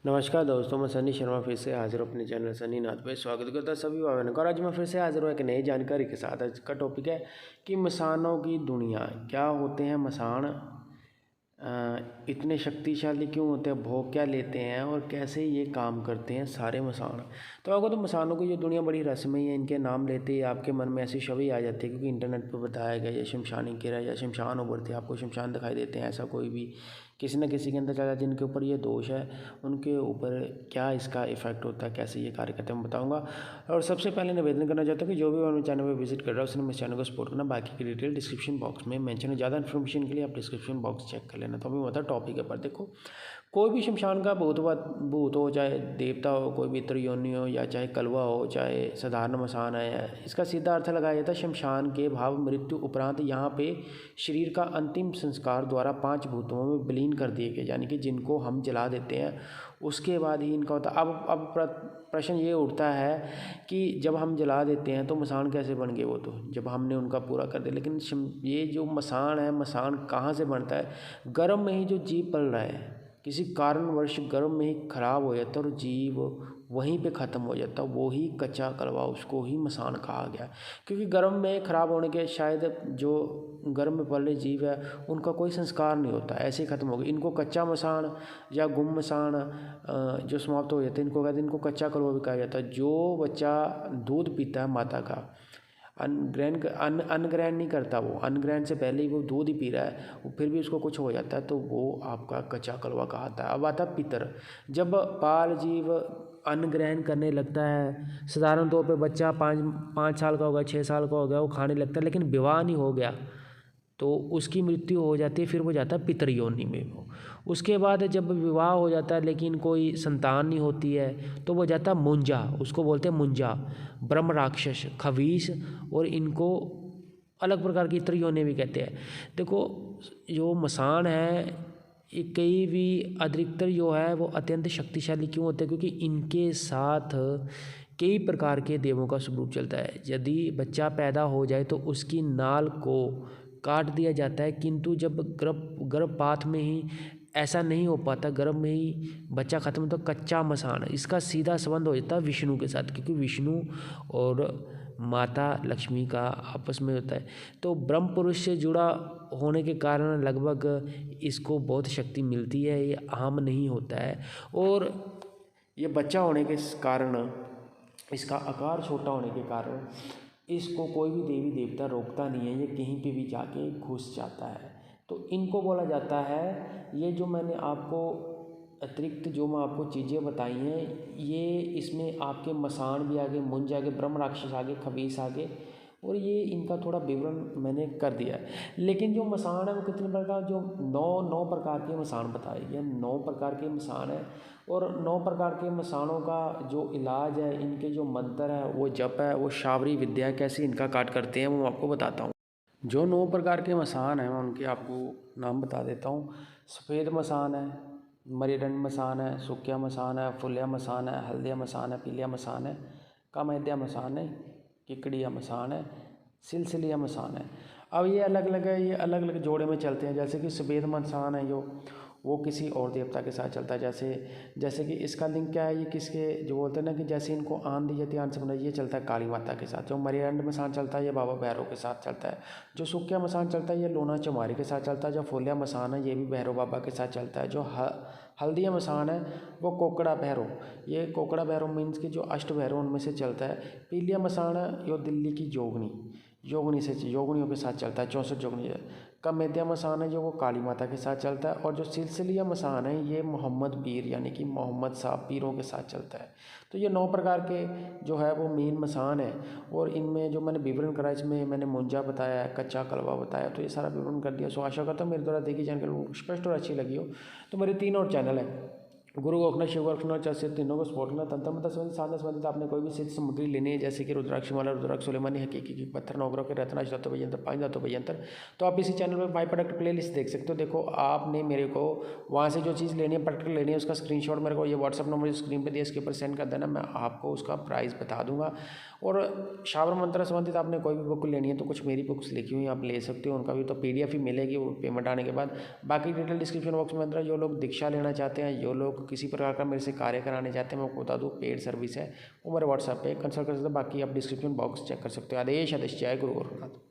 नमस्कार दोस्तों, मैं सनी शर्मा फिर से हाजिर हूँ अपने चैनल सनी नाथ पे। स्वागत करता सभी भाइयों को। और आज मैं फिर से हाजिर हूँ एक नई जानकारी के साथ। आज का टॉपिक है कि मसानों की दुनिया। क्या होते हैं मसान, इतने शक्तिशाली क्यों होते हैं, भोग क्या लेते हैं और कैसे ये काम करते हैं सारे मसान। तो आपको तो मसानों की जो दुनिया बड़ी रहस्यमयी है। इनके नाम लेते ही आपके मन में ऐसी छवि आ जाती है, क्योंकि इंटरनेट पर बताया गया या शमशानी किरा या शमशान उभरते आपको शमशान दिखाई देते हैं। ऐसा कोई भी किसी न किसी के अंदर चला जिनके ऊपर ये दोष है, उनके ऊपर क्या इसका इफेक्ट होता है, कैसे ये कार्य करते हैं, मैं बताऊंगा। और सबसे पहले निवेदन करना चाहता हूँ कि जो भी मेरे चैनल पर विजिट कर रहा है उसने मेरे चैनल को सपोर्ट करना। बाकी की डिटेल डिस्क्रिप्शन बॉक्स में मेंशन है। ज़्यादा इन्फॉर्मेशन के लिए आप डिस्क्रिप्शन बॉक्स चेक कर लेना। तो अभी बता टॉपिक है पर देखो, कोई भी शमशान का भूत हो, चाहे देवता हो, कोई भी त्रियोनी हो, या चाहे कलवा हो, चाहे साधारण मसान है, इसका सीधा अर्थ लगाया जाता है शमशान के भाव मृत्यु उपरांत यहाँ पे शरीर का अंतिम संस्कार द्वारा 5 भूतों में विलीन कर दिए गए, यानी कि जिनको हम जला देते हैं उसके बाद ही इनका होता। अब प्रश्न ये उठता है कि जब हम जला देते हैं तो मसान कैसे बन गए? वो तो जब हमने उनका पूरा कर दिया। लेकिन ये जो मसान है, मसान कहाँ से बनता है? गर्भ में ही जो जीव पल रहा है, किसी कारणवश गर्भ में ही खराब हो जाता है और जीव वहीं पे ख़त्म हो जाता है, वो ही कच्चा कलवा, उसको ही मसान कहा गया। क्योंकि गर्भ में ख़राब होने के शायद जो गर्भ में पल रहे जीव है उनका कोई संस्कार नहीं होता, ऐसे ही ख़त्म हो गए। इनको कच्चा मसान या गुम मसान जो समाप्त हो जाते हैं, इनको कहते हैं, इनको कच्चा कलवा भी कहा जाता है। जो बच्चा दूध पीता है माता का, अन्न ग्रहण नहीं करता, वो अन्न ग्रहण से पहले ही वो दूध ही पी रहा है, वो फिर भी उसको कुछ हो जाता है, तो वो आपका कच्चा कलवा कहता है। अब आता पितर। जब बाल जीव अन्न ग्रहण करने लगता है, साधारण तौर पे बच्चा 5 साल का होगा, 6 साल का हो गया, वो खाने लगता है, लेकिन विवाह नहीं हो गया तो उसकी मृत्यु हो जाती है, फिर वो जाता है पितर योनि में। वो उसके बाद जब विवाह हो जाता है लेकिन कोई संतान नहीं होती है तो वो जाता है मुंजा, उसको बोलते हैं मुंजा, ब्रह्म राक्षस, खबीस, और इनको अलग प्रकार की इतर योनि भी कहते हैं। देखो, जो मसान है ये कई भी अधिकतर जो है वो अत्यंत शक्तिशाली क्यों होते हैं? क्योंकि इनके साथ कई प्रकार के देवों का स्वरूप चलता है। यदि बच्चा पैदा हो जाए तो उसकी नाल को काट दिया जाता है, किंतु जब गर्भपात में ही ऐसा नहीं हो पाता, गर्भ में ही बच्चा खत्म, तो कच्चा मसान, इसका सीधा संबंध हो जाता है विष्णु के साथ, क्योंकि विष्णु और माता लक्ष्मी का आपस में होता है। तो ब्रह्म पुरुष से जुड़ा होने के कारण लगभग इसको बहुत शक्ति मिलती है, ये आम नहीं होता है। और ये बच्चा होने के कारण, इसका आकार छोटा होने के कारण इसको कोई भी देवी देवता रोकता नहीं है, ये कहीं पे भी जाके घुस जाता है। तो इनको बोला जाता है, ये जो मैंने आपको अतिरिक्त जो मैं आपको चीज़ें बताई हैं, ये इसमें आपके मसान भी आगे, मुंज आगे, ब्रह्म राक्षस आगे, खबीस आगे, और ये इनका थोड़ा विवरण मैंने कर दिया है। लेकिन जो मसान है वो कितने प्रकार, जो 9 प्रकार के मसान बताए गए, 9 प्रकार के मसान है। और 9 प्रकार के मसानों का जो इलाज है, इनके जो मंत्र है, वो जप है, वो शावरी विद्या है, कैसे इनका काट करते हैं वो मैं आपको बताता हूँ। जो 9 प्रकार के मसान हैं मैं उनके आपको नाम बता देता हूँ। सफ़ेद मसान है, मरीडंड मसान है, सुक्या मसान है, फुलिया मसान है, हल्दिया मसान है, पीलिया मसान है, कामैद्या मसान है, किकड़िया मसान है, सिलसिलिया मसान है। अब ये अलग अलग है, ये अलग अलग जोड़े में चलते हैं। जैसे कि सफ़ेद मसान है जो वो किसी और देवता के साथ चलता है। जैसे कि इसका लिंक क्या है, ये किसके, जो बोलते हैं ना कि जैसे इनको आन दी जाती है, आन से बना, ये चलता है काली माता के साथ। जो मरियंड मसान चलता है ये बाबा भैरव के साथ चलता है। जो सुक्या मसान चलता है ये लोना चमारी के साथ चलता है। जो फुलिया मसान है ये भी भैरव बाबा के साथ चलता है। जो हल्दिया मसान है वो कोकड़ा भैरव, ये कोकड़ा भैरव मीन्स कि जो अष्ट भैरव उनमें से चलता है। पीलिया मसान है ये दिल्ली की योगनियों के साथ चलता है, 64 जोगनी। कामैद्या मसान है जो वो काली माता के साथ चलता है। और जो सिलसिलिया मसान है ये मोहम्मद पीर यानी कि मोहम्मद साहब पीरों के साथ चलता है। तो ये 9 प्रकार के जो है वो मेन मसान है। और इनमें जो मैंने विवरण करा, इसमें मैंने मुंजा बताया, कच्चा कलवा बताया, तो ये सारा विवरण कर दिया। सो आशा करता हूँ मेरे द्वारा देखी जानकारी स्पष्ट और अच्छी लगी हो। तो मेरे 3 और चैनल है, गुरु गोखना, शिव गोखना, चर्चित, तीनों को सपोर्ट करना। तंत्र मंत्र संबंधित, साधना संबंधित आपने कोई भी सिद्ध सामग्री लेनी है, जैसे कि रुद्राक्ष माला, रुद्राक्ष सुलेमानी, हकीकी पत्थर, नवग्रह के रत्नाश, धातु यंत्र, 5 धातु यंत्र, तो आप इसी चैनल पर बाई प्रोडक्ट प्ले लिस्ट देख सकते हो। देखो, आपने मेरे को वहाँ से जो चीज़ लेनी है, प्रोडक्ट लेनी है, उसका स्क्रीनशॉट मेरे को ये व्हाट्सअप नंबर जो स्क्रीन पर दिया इसके ऊपर सेंड कर देना, मैं आपको उसका प्राइस बता दूंगा। और शावर मंत्र संबंधित आपने कोई भी बुक लेनी है तो कुछ मेरी बुक्स लिखी हुई आप ले सकते हो, उनका भी तो PDF ही मिलेगी वो पेमेंट आने के बाद। बाकी डिटेल डिस्क्रिप्शन बॉक्स में अंदर। जो लोग दीक्षा लेना चाहते हैं, जो लोग किसी प्रकार का मेरे से कार्य कराने चाहते हैं, मैं आपको बता दूँ पेड सर्विस है, वो मेरे व्हाट्सएप पे कंसल्ट कर सकते हो। बाकी आप डिस्क्रिप्शन बॉक्स चेक कर सकते हो। आदेश आदेश, जय गुरु गोरखनाथ।